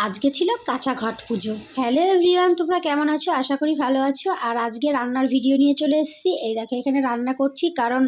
আজকে ছিল কাঁচা ঘট পুজো। হ্যালো এভরিওয়ান, তোমরা কেমন আছো? আশা করি ভালো আছো। আর আজকে রান্নার ভিডিও নিয়ে চলে এসেছি। এই দেখো এখানে রান্না করছি, কারণ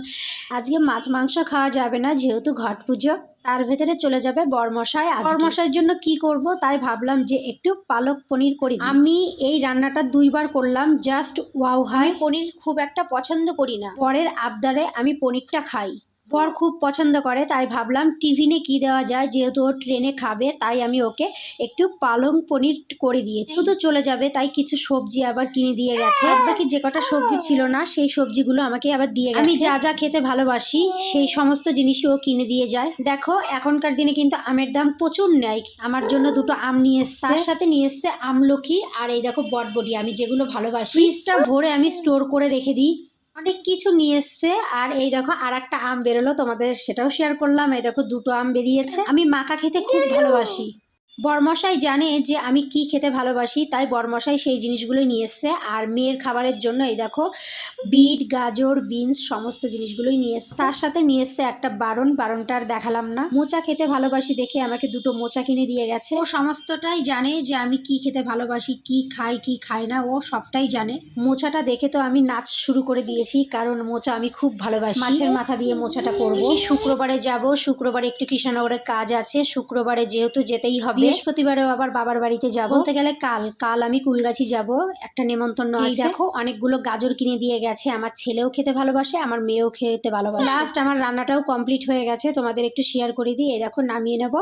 আজকে মাছ মাংস খাওয়া যাবে না, যেহেতু ঘট পুজো। তার ভেতরে চলে যাবে বরমশাই। বরমশাইয়ের জন্য কি করব তাই ভাবলাম যে একটু পালক পনির করি। আমি এই রান্নাটা 2বার করলাম, জাস্ট ওয়াও হয়। পনির খুব একটা পছন্দ করি না, পরের আবদারে আমি পনিরটা খাই। বর খুব পছন্দ করে, তাই ভাবলাম টিফিনে কি দেওয়া যায়, যেহেতু ও ট্রেনে খাবে তাই আমি ওকে একটু পালং পনির করে দিয়েছি। যেহেতু চলে যাবে তাই কিছু সবজি আবার কিনে দিয়ে গেছে। বাকি যে কটা সবজি ছিল না সেই সবজিগুলো আমাকে আবার দিয়ে গেছে। আমি যা যা খেতে ভালোবাসি সেই সমস্ত জিনিসই ও কিনে দিয়ে যায়। দেখো এখনকার দিনে কিন্তু আমের দাম প্রচুর নেয়। আমার জন্য 2টো আম নিয়ে এসছে, তার সাথে নিয়ে এসছে আমলকি আর এই দেখো বটবটি, আমি যেগুলো ভালোবাসি। ফ্রিজটা ভরে আমি স্টোর করে রেখে দিই। অনেক কিছু নিয়ে এসছে। আর এই দেখো আর একটা আম বেরোলো, তোমাদের সেটাও শেয়ার করলাম। এই দেখো 2টো আম বেরিয়েছে। আমি মাখা খেতে খুব ভালোবাসি। বরমশাই জানে যে আমি কি খেতে ভালোবাসি, তাই বরমশাই সেই জিনিসগুলো নিয়ে এসছে। আর মেয়ের খাবারের জন্য এই দেখো বিট, গাজর, বিনস সমস্ত জিনিসগুলোই নিয়ে এসছে। তার সাথে নিয়ে এসছে একটা বারণটা আর দেখালাম না। মোচা খেতে ভালোবাসি দেখে আমাকে 2টো মোচা কিনে দিয়ে গেছে। ও সমস্তটাই জানে যে আমি কি খেতে ভালোবাসি, কি খাই কি খাই না, ও সবটাই জানে। মোচাটা দেখে তো আমি নাচ শুরু করে দিয়েছি, কারণ মোচা আমি খুব ভালোবাসি। মাছের মাথা দিয়ে মোচাটা করবো। শুক্রবারে যাব, শুক্রবারে একটু কৃষ্ণনগরে কাজ আছে। শুক্রবারে যেহেতু যেতেই হবে, বৃহস্পতিবারেও আবার বাবার বাড়িতে যাব। বলতে গেলে কাল আমি কুলগাছি যাব, একটা নেমন্তন্ন আছে। দেখো অনেকগুলো গাজর কিনে দিয়ে গেছে। আমার ছেলেও খেতে ভালোবাসে, আমার মেয়েও খেতে ভালোবাসে। লাস্ট আমার রান্নাটাও কমপ্লিট হয়ে গেছে, তোমাদের একটু শেয়ার করে দিই। এই দেখো নামিয়ে নেব।